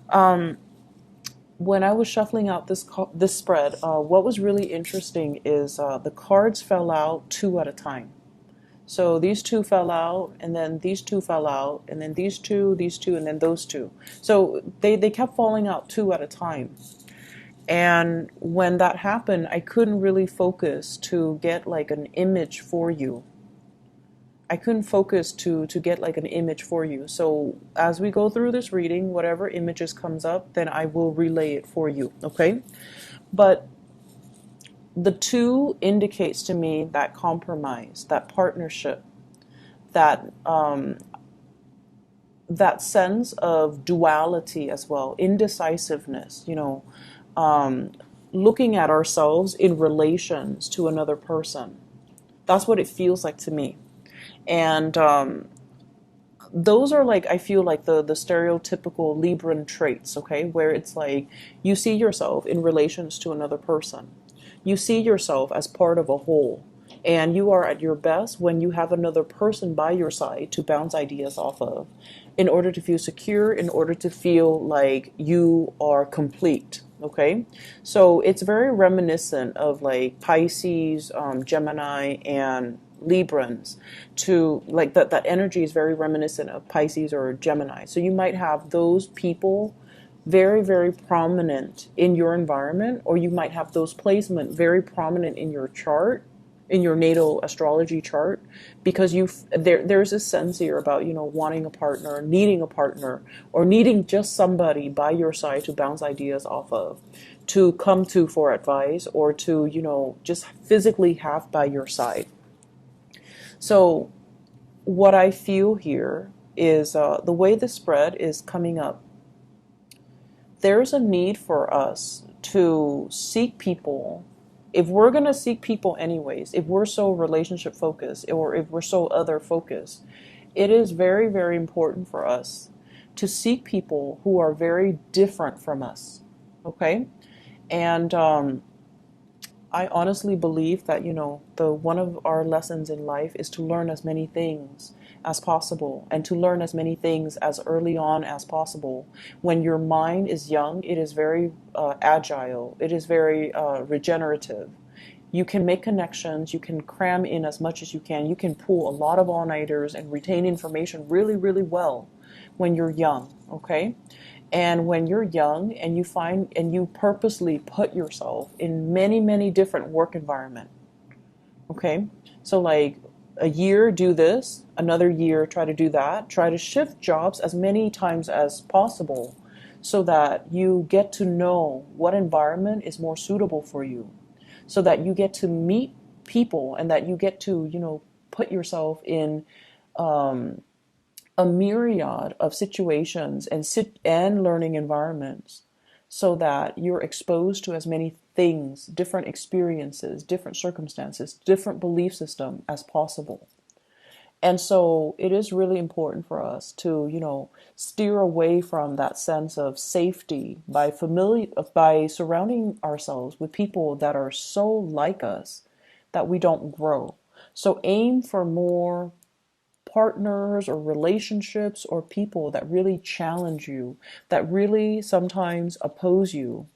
When I was shuffling out this spread, what was really interesting is the cards fell out two at a time. So these two fell out, and then these two fell out, and then these two, and then those two. So they kept falling out two at a time. And when that happened, I couldn't really focus to get like an image for you. I couldn't focus to get like an image for you. So as we go through this reading, whatever images comes up, then I will relay it for you, okay? But the two indicates to me that compromise, that partnership, that that sense of duality as well, indecisiveness, looking at ourselves in relations to another person. That's what it feels like to me. And those are like, I feel like the stereotypical Libran traits, okay, where it's like you see yourself in relations to another person. You see yourself as part of a whole. And you are at your best when you have another person by your side to bounce ideas off of, in order to feel secure, in order to feel like you are complete. Okay, so it's very reminiscent of like Pisces, Gemini, and Librans. To like that energy is very reminiscent of Pisces or Gemini. So you might have those people very, very prominent in your environment, or you might have those placement very prominent in your chart, in your natal astrology chart, because there's a sense here about wanting a partner, needing a partner, or needing just somebody by your side to bounce ideas off of, to come to for advice, or to just physically have by your side. So what I feel here is the way the spread is coming up, there's a need for us to seek people. If we're going to seek people anyways, if we're so relationship focused, or if we're so other focused, it is very, very important for us to seek people who are very different from us. Okay? And I honestly believe that, the one of our lessons in life is to learn as many things as possible, and to learn as many things as early on as possible. When your mind is young, it is very agile, it is very regenerative. You can make connections, you can cram in as much as you can pull a lot of all-nighters and retain information really, really well when you're young, okay? And when you're young and you find and you purposely put yourself in many, many different work environment, okay? So like a year do this, another year try to do that, try to shift jobs as many times as possible, so that you get to know what environment is more suitable for you, so that you get to meet people, and that you get to put yourself in a myriad of situations and learning environments, so that you're exposed to as many things, different experiences, different circumstances, different belief system as possible. And so it is really important for us to, steer away from that sense of safety by surrounding ourselves with people that are so like us that we don't grow. So aim for more partners or relationships or people that really challenge you, that really sometimes oppose you,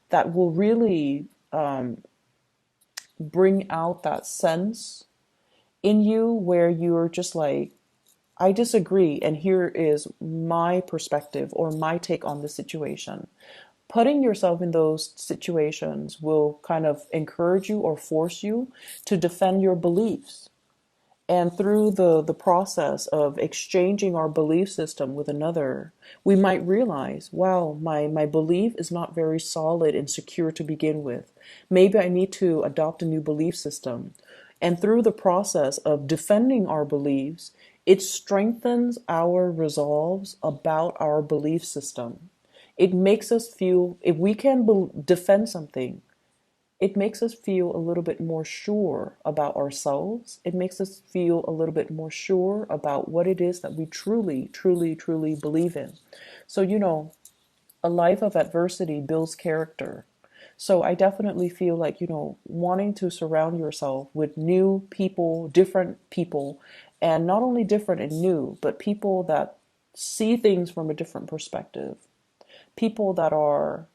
that will really bring out that sense in you where you're just like, I disagree, and here is my perspective or my take on the situation. Putting yourself in those situations will kind of encourage you or force you to defend your beliefs. And through the process of exchanging our belief system with another, we might realize, wow, my belief is not very solid and secure to begin with. Maybe I need to adopt a new belief system. And through the process of defending our beliefs, it strengthens our resolves about our belief system. It makes us feel, if we can defend something, it makes us feel a little bit more sure about ourselves. It makes us feel a little bit more sure about what it is that we truly, truly, truly believe in. So, a life of adversity builds character. So I definitely feel like, wanting to surround yourself with new people, different people, and not only different and new, but people that see things from a different perspective, people that are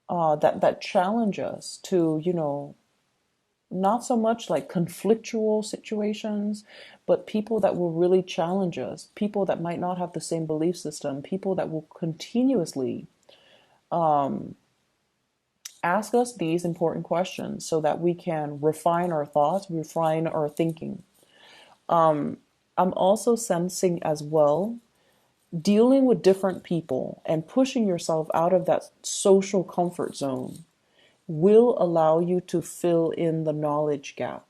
that challenge us to, not so much like conflictual situations, but people that will really challenge us, people that might not have the same belief system, people that will continuously ask us these important questions so that we can refine our thoughts, refine our thinking. I'm also sensing as well, dealing with different people and pushing yourself out of that social comfort zone will allow you to fill in the knowledge gap.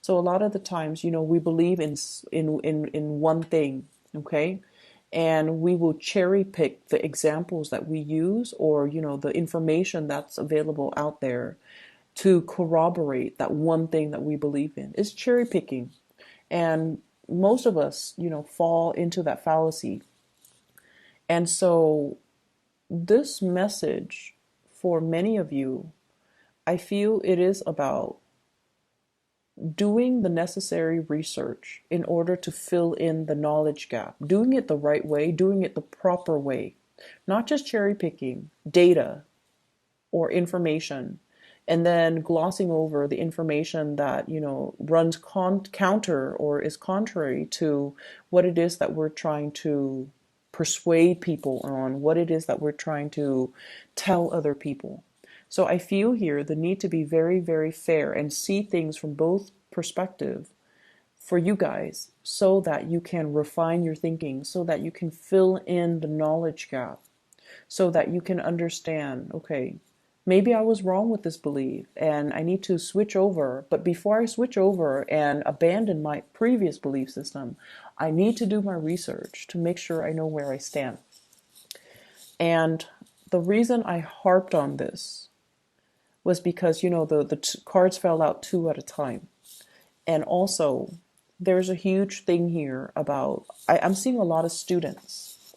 So a lot of the times, we believe in one thing, okay? And we will cherry pick the examples that we use, or the information that's available out there to corroborate that one thing that we believe in. It's cherry picking. And most of us, fall into that fallacy. And so this message for many of you, I feel it is about doing the necessary research in order to fill in the knowledge gap, doing it the right way, doing it the proper way, not just cherry picking data or information and then glossing over the information that, runs counter or is contrary to what it is that we're trying to persuade people on, what it is that we're trying to tell other people. So I feel here the need to be very, very fair and see things from both perspectives for you guys so that you can refine your thinking, so that you can fill in the knowledge gap, so that you can understand, okay, maybe I was wrong with this belief and I need to switch over. But before I switch over and abandon my previous belief system, I need to do my research to make sure I know where I stand. And the reason I harped on this was because, the cards fell out two at a time. And also, there's a huge thing here about, I'm seeing a lot of students.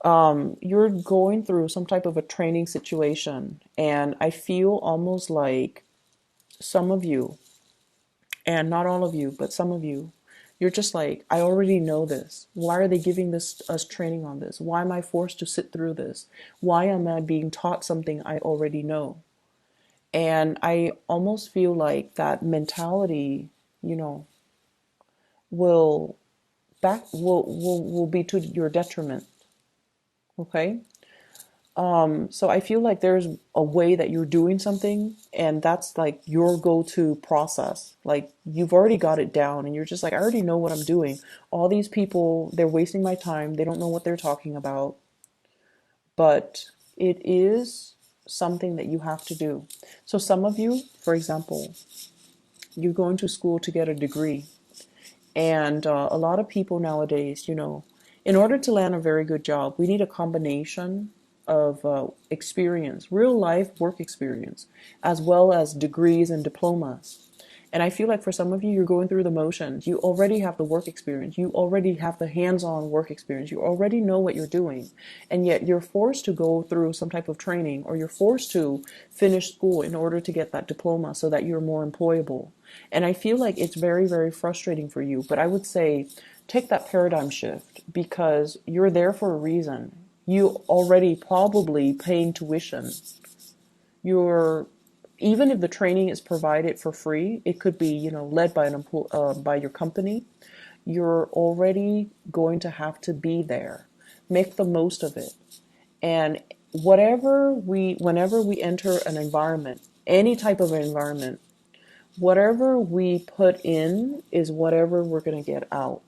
You're going through some type of a training situation, and I feel almost like some of you, and not all of you, but some of you, you're just like, I already know this. Why are they giving us training on this? Why am I forced to sit through this? Why am I being taught something I already know? And I almost feel like that mentality, will will be to your detriment. Okay? So I feel like there's a way that you're doing something, and that's like your go-to process. Like you've already got it down, and you're just like, I already know what I'm doing. All these people, they're wasting my time. They don't know what they're talking about. But it is something that you have to do. So some of you, for example, you're going to school to get a degree. And a lot of people nowadays, in order to land a very good job, we need a combination of experience, real life work experience, as well as degrees and diplomas. And I feel like for some of you, you're going through the motions. You already have the work experience. You already have the hands-on work experience. You already know what you're doing. And yet you're forced to go through some type of training, or you're forced to finish school in order to get that diploma so that you're more employable. And I feel like it's very, very frustrating for you. But I would say take that paradigm shift, because you're there for a reason. You already probably paying tuition. You're Even if the training is provided for free, it could be, led by by your company. You're already going to have to be there. Make the most of it. And whenever we enter an environment, any type of environment, whatever we put in is whatever we're going to get out.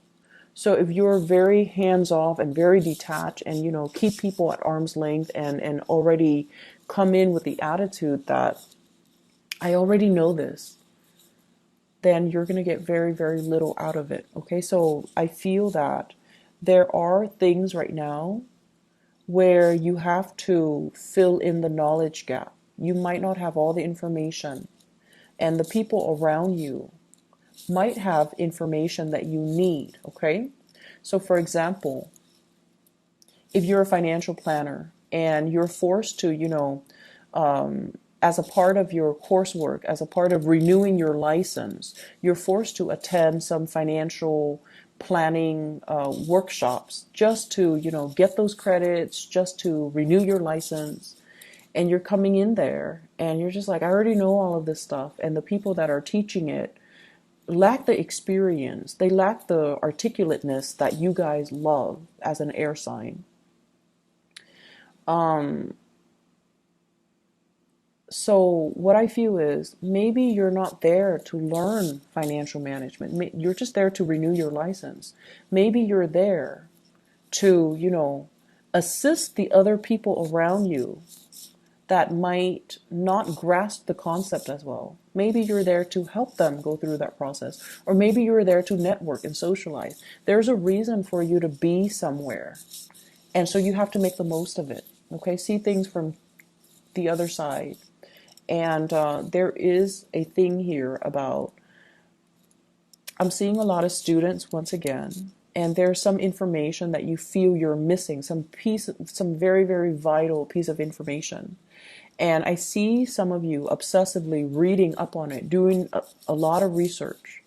So if you're very hands off and very detached, and keep people at arm's length, and already come in with the attitude that I already know this, then you're going to get very, very little out of it. Okay, so I feel that there are things right now where you have to fill in the knowledge gap. You might not have all the information, and the people around you might have information that you need. Okay, so for example, if you're a financial planner and you're forced to, as a part of your coursework, as a part of renewing your license, you're forced to attend some financial planning workshops just to, get those credits, just to renew your license. And you're coming in there and you're just like, I already know all of this stuff. And the people that are teaching it lack the experience. They lack the articulateness that you guys love as an air sign. So what I feel is maybe you're not there to learn financial management. You're just there to renew your license. Maybe you're there to, assist the other people around you that might not grasp the concept as well. Maybe you're there to help them go through that process. Or maybe you're there to network and socialize. There's a reason for you to be somewhere. And so you have to make the most of it. Okay, see things from the other side. And there is a thing here about, I'm seeing a lot of students once again, and there's some information that you feel you're missing, some very, very vital piece of information. And I see some of you obsessively reading up on it, doing a lot of research.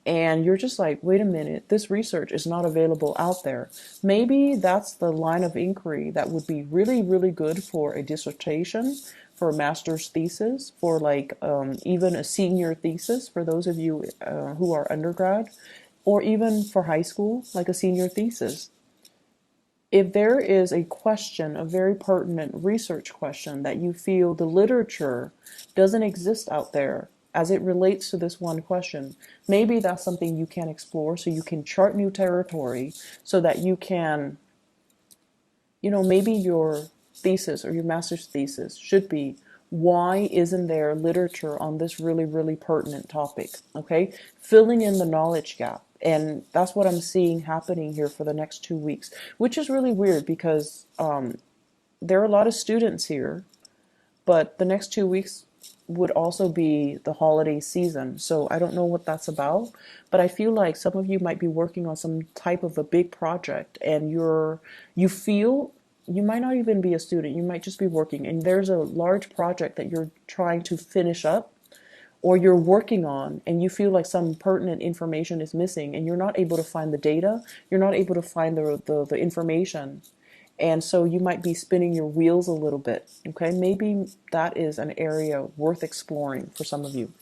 And you're just like, wait a minute, this research is not available out there. Maybe that's the line of inquiry that would be really, really good for a dissertation, for a master's thesis, for like even a senior thesis for those of you who are undergrad, or even for high school, like a senior thesis. If there is a question, a very pertinent research question that you feel the literature doesn't exist out there as it relates to this one question, maybe that's something you can explore so you can chart new territory so that you can, maybe your thesis or your master's thesis should be, why isn't there literature on this really, really pertinent topic? Okay, filling in the knowledge gap. And that's what I'm seeing happening here for the next 2 weeks, which is really weird because there are a lot of students here, but the next 2 weeks would also be the holiday season. So I don't know what that's about, but I feel like some of you might be working on some type of a big project and you feel you might not even be a student. You might just be working and there's a large project that you're trying to finish up or you're working on and you feel like some pertinent information is missing and you're not able to find the data, you're not able to find the information. And so you might be spinning your wheels a little bit, okay? Maybe that is an area worth exploring for some of you.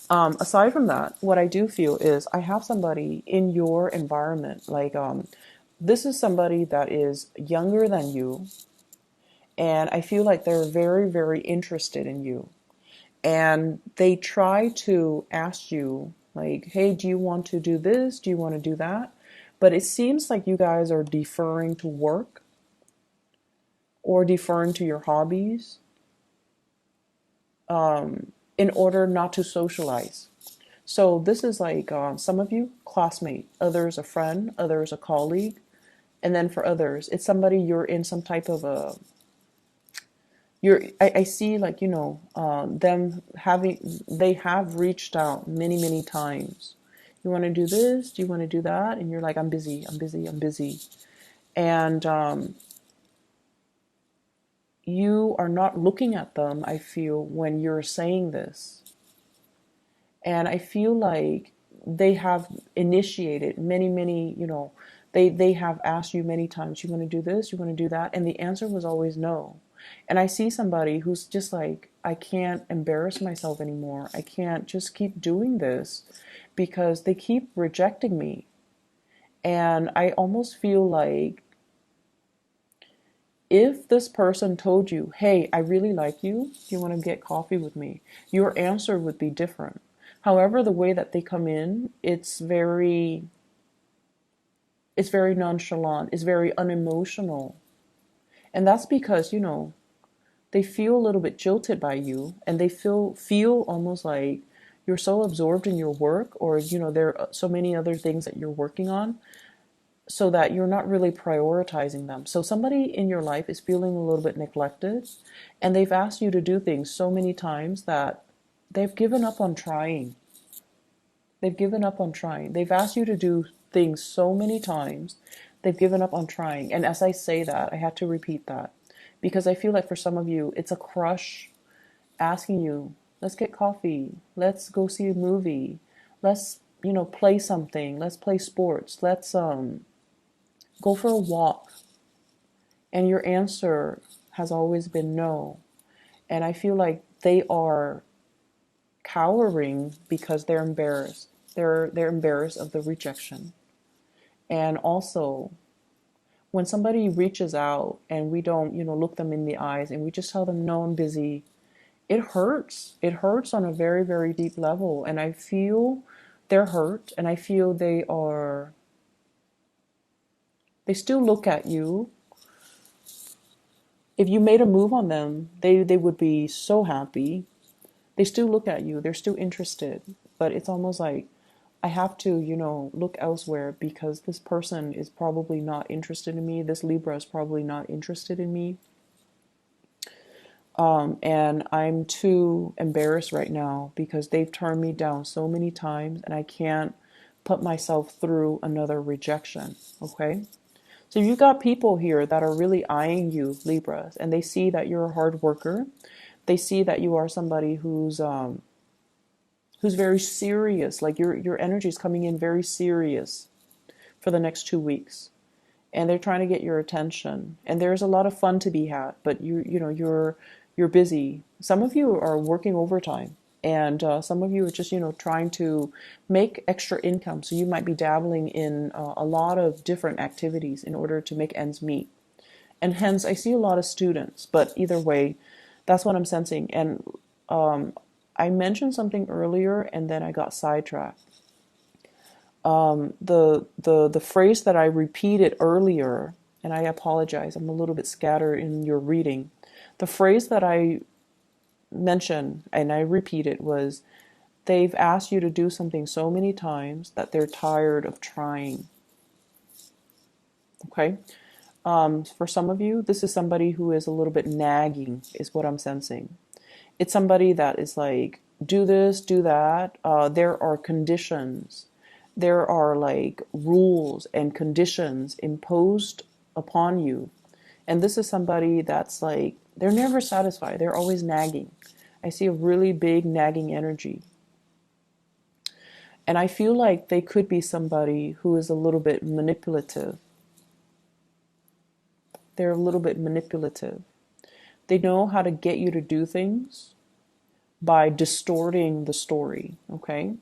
Aside from that, what I do feel is I have somebody in your environment, like this is somebody that is younger than you, and I feel like they're very, very interested in you. And they try to ask you, like, hey, do you want to do this? Do you want to do that? But it seems like you guys are deferring to work or deferring to your hobbies in order not to socialize. So this is like some of you, classmate, others a friend, others a colleague. And then for others, it's somebody you're in some type of a I see like, them they have reached out many, many times. You want to do this? Do you want to do that? And you're like, I'm busy, I'm busy, I'm busy. And you are not looking at them, I feel, when you're saying this. And I feel like they have initiated many, many, they have asked you many times, you want to do this? You want to do that? And the answer was always no. And I see somebody who's just like, I can't embarrass myself anymore. I can't just keep doing this because they keep rejecting me. And I almost feel like if this person told you, hey, I really like you, do you want to get coffee with me? Your answer would be different. However, the way that they come in, it's very nonchalant, it's very unemotional. And that's because, they feel a little bit jilted by you and they feel almost like you're so absorbed in your work or, there are so many other things that you're working on so that you're not really prioritizing them. So somebody in your life is feeling a little bit neglected and they've asked you to do things so many times that they've given up on trying. They've given up on trying. They've asked you to do things so many times, they've given up on trying. And as I say that, I had to repeat that. Because I feel like for some of you, it's a crush asking you, let's get coffee, let's go see a movie, let's, play something. Let's play sports. Let's go for a walk. And your answer has always been no. And I feel like they are cowering because they're embarrassed. They're embarrassed of the rejection. And also, when somebody reaches out and we don't, look them in the eyes and we just tell them, no, I'm busy, it hurts. It hurts on a very, very deep level. And I feel they're hurt, and I feel they still look at you. If you made a move on them, they would be so happy. They still look at you. They're still interested. But it's almost like I have to, look elsewhere because this person is probably not interested in me. This Libra is probably not interested in me. And I'm too embarrassed right now because they've turned me down so many times and I can't put myself through another rejection. Okay? So you've got people here that are really eyeing you, Libras, and they see that you're a hard worker. They see that you are somebody who's very serious. Like your energy is coming in very serious for the next 2 weeks. And they're trying to get your attention. And there's a lot of fun to be had, but you're busy. Some of you are working overtime, and some of you are just trying to make extra income. So you might be dabbling in a lot of different activities in order to make ends meet. And hence, I see a lot of students. But either way, that's what I'm sensing. And I mentioned something earlier, and then I got sidetracked. The phrase that I repeated earlier, and I apologize, I'm a little bit scattered in your reading. The phrase that I mentioned and I repeated was, they've asked you to do something so many times that they're tired of trying. Okay? For some of you, this is somebody who is a little bit nagging, is what I'm sensing. It's somebody that is like, do this, do that. There are conditions. There are like rules and conditions imposed upon you. And this is somebody that's like, they're never satisfied. They're always nagging. I see a really big nagging energy. And I feel like they could be somebody who is a little bit manipulative. They're a little bit manipulative. They know how to get you to do things by distorting the story, okay?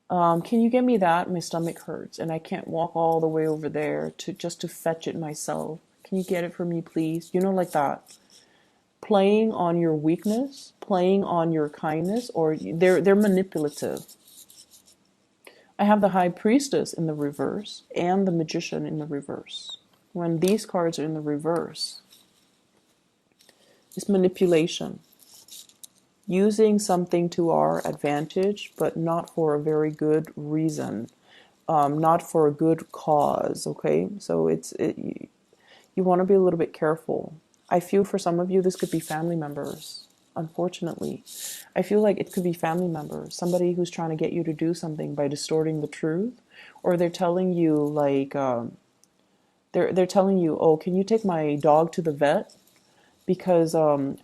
Can you get me that? My stomach hurts and I can't walk all the way over there to fetch it myself. Can you get it for me, please? Like that. Playing on your weakness, playing on your kindness, or they're manipulative. I have the High Priestess in the reverse and the Magician in the reverse. When these cards are in the reverse, it's manipulation. Using something to our advantage, but not for a very good reason, not for a good cause, okay? So you want to be a little bit careful. I feel for some of you, this could be family members, unfortunately. I feel like it could be family members, somebody who's trying to get you to do something by distorting the truth, or they're telling you like, they're telling you, oh, can you take my dog to the vet? Because I'm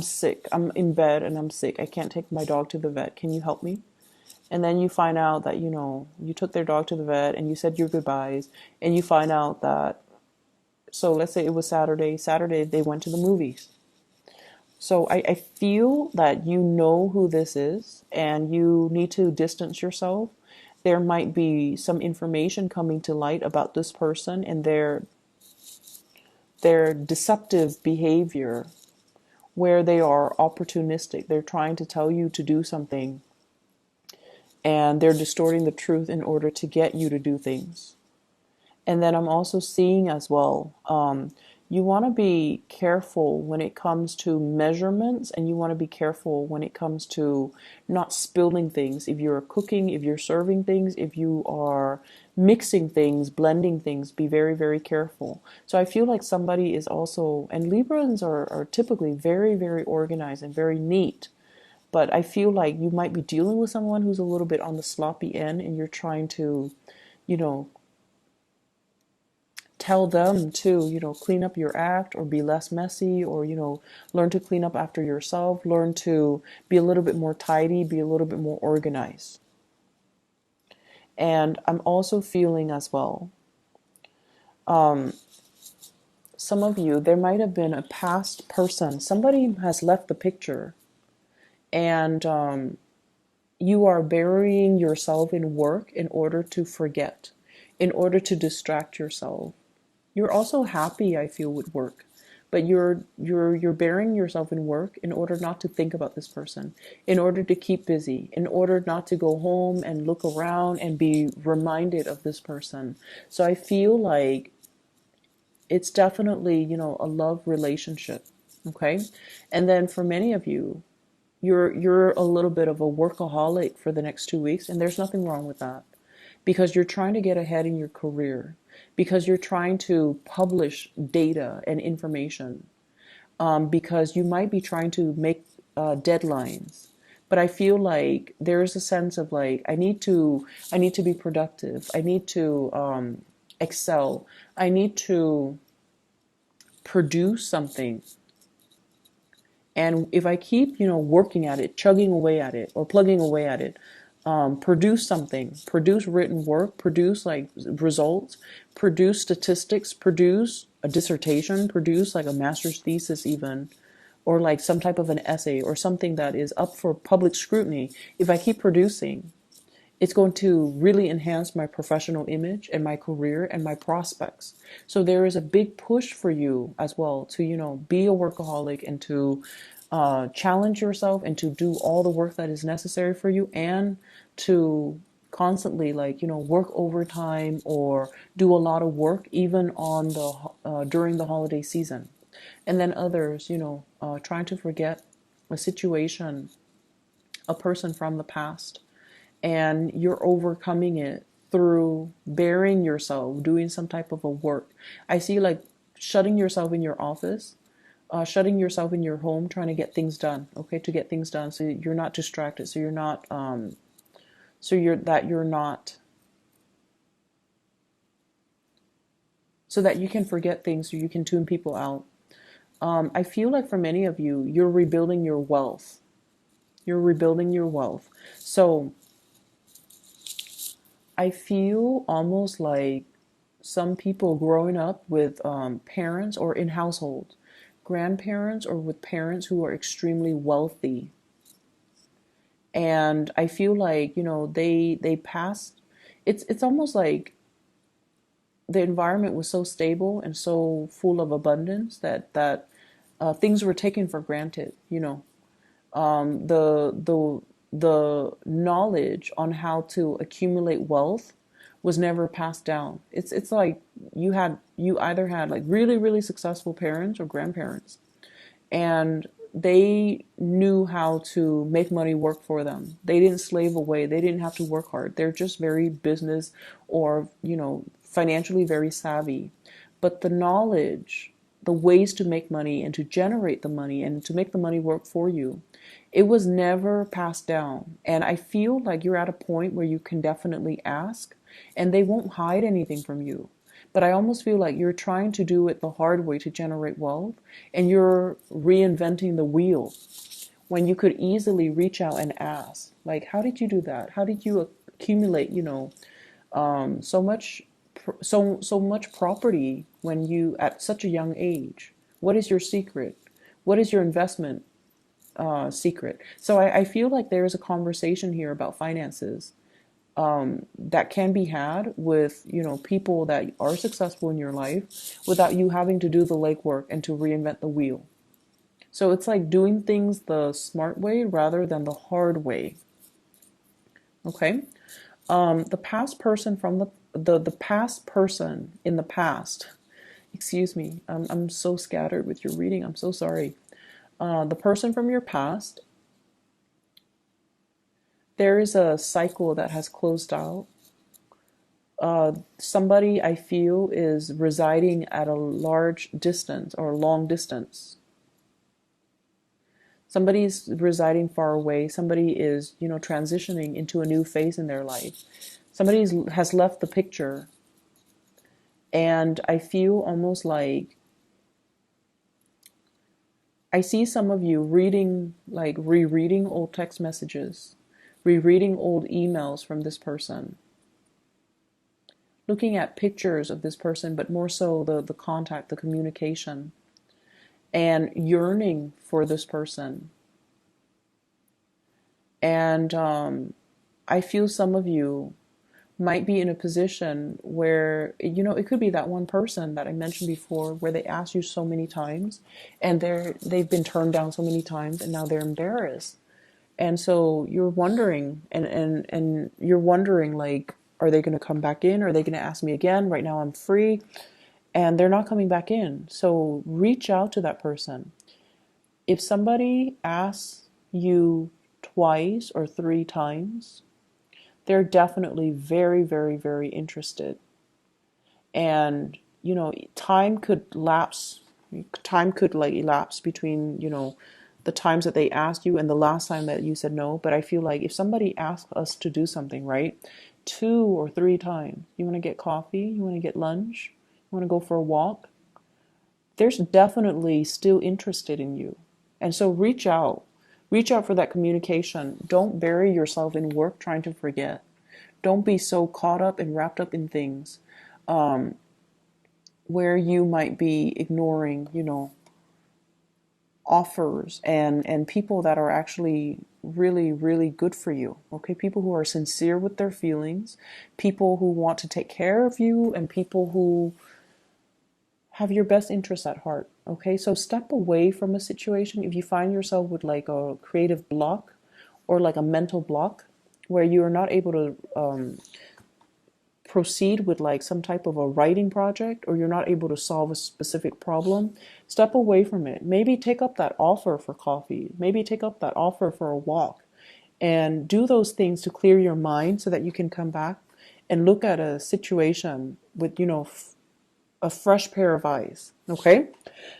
sick. I'm in bed and I'm sick. I can't take my dog to the vet. Can you help me? And then you find out that, you took their dog to the vet and you said your goodbyes, and you find out that, so let's say it was Saturday. Saturday, they went to the movies. So I feel that you know who this is and you need to distance yourself. There might be some information coming to light about this person and their deceptive behavior, where they are opportunistic. They're trying to tell you to do something and they're distorting the truth in order to get you to do things. And then I'm also seeing as well, you want to be careful when it comes to measurements, and you want to be careful when it comes to not spilling things. If you're cooking, if you're serving things, if you are mixing things, blending things, be very, very careful. So I feel like somebody is also, and Librans are typically very, very organized and very neat. But I feel like you might be dealing with someone who's a little bit on the sloppy end, and you're trying to, tell them to, clean up your act or be less messy, or, learn to clean up after yourself, learn to be a little bit more tidy, be a little bit more organized. And I'm also feeling as well, um, some of you, there might have been a past person. Somebody has left the picture, and you are burying yourself in work in order to forget, in order to distract yourself. You're also happy, I feel, with work, but you're burying yourself in work in order not to think about this person, in order to keep busy, in order not to go home and look around and be reminded of this person. So I feel like it's definitely, a love relationship. Okay. And then for many of you, you're a little bit of a workaholic for the next 2 weeks, and there's nothing wrong with that, because you're trying to get ahead in your career, because you're trying to publish data and information, because you might be trying to make deadlines. But I feel like there's a sense of like, I need to be productive. I need to excel. I need to produce something. And if I keep, working at it, chugging away at it, or plugging away at it, produce something, produce written work, produce like results, produce statistics, produce a dissertation, produce like a master's thesis even, or like some type of an essay or something that is up for public scrutiny. If I keep producing, it's going to really enhance my professional image and my career and my prospects. So there is a big push for you as well to, be a workaholic and to challenge yourself and to do all the work that is necessary for you, and to constantly work overtime or do a lot of work even on the during the holiday season. And then others, trying to forget a situation, a person from the past, and you're overcoming it through burying yourself, doing some type of a work. I see like shutting yourself in your office, shutting yourself in your home, trying to get things done, okay, to get things done so you're not distracted, so you're not, so that you can forget things, so you can tune people out. I feel like for many of you, you're rebuilding your wealth. You're rebuilding your wealth. So I feel almost like some people growing up with parents or in households, grandparents, or with parents who are extremely wealthy. And I feel like, they passed. It's almost like the environment was so stable and so full of abundance that things were taken for granted. The knowledge on how to accumulate wealth was never passed down. It's like you either had like really, really successful parents or grandparents, and they knew how to make money work for them. They didn't slave away. They didn't have to work hard. They're just very business or, financially very savvy. But the knowledge, the ways to make money and to generate the money and to make the money work for you, it was never passed down. And I feel like you're at a point where you can definitely ask, and they won't hide anything from you. But I almost feel like you're trying to do it the hard way to generate wealth, and you're reinventing the wheel when you could easily reach out and ask, like, how did you do that? How did you accumulate, so much, so much property when you at such a young age? What is your secret? What is your investment secret? So I feel like there is a conversation here about finances that can be had with, people that are successful in your life without you having to do the legwork and to reinvent the wheel. So it's like doing things the smart way rather than the hard way. Okay. The past person from the past person in the past, excuse me, I'm so scattered with your reading. I'm so sorry. The person from your past, there is a cycle that has closed out. Somebody I feel is residing at a large distance or long distance. Somebody's residing far away. Somebody is, transitioning into a new phase in their life. Somebody has left the picture. And I feel almost like I see some of you reading, like rereading old text messages, rereading old emails from this person. looking at pictures of this person, but more so the contact, the communication, and yearning for this person. And I feel some of you might be in a position where, it could be that one person that I mentioned before, where they asked you so many times and they've been turned down so many times, and now they're embarrassed. And so you're wondering, and you're wondering, like, are they going to come back in? Are they going to ask me again? Right now I'm free. And they're not coming back in. So reach out to that person. If somebody asks you twice or three times, they're definitely very, very, very interested. And, time could lapse. Time could like elapse between, the times that they asked you and the last time that you said no. But I feel like if somebody asks us to do something, right, 2 or 3 times, you want to get coffee, you want to get lunch, you want to go for a walk, there's definitely still interested in you. And so reach out. Reach out for that communication. Don't bury yourself in work trying to forget. Don't be so caught up and wrapped up in things where you might be ignoring, offers and people that are actually really, really good for you. Okay, people who are sincere with their feelings, people who want to take care of you, and people who have your best interests at heart. Okay, so step away from a situation if you find yourself with like a creative block or like a mental block where you are not able to proceed with like some type of a writing project, or you're not able to solve a specific problem. Step away from it. Maybe take up that offer for coffee. Maybe take up that offer for a walk, and do those things to clear your mind so that you can come back and look at a situation with, a fresh pair of eyes. Okay?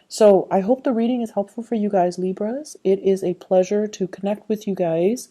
So I hope the reading is helpful for you guys, Libras. It is a pleasure to connect with you guys.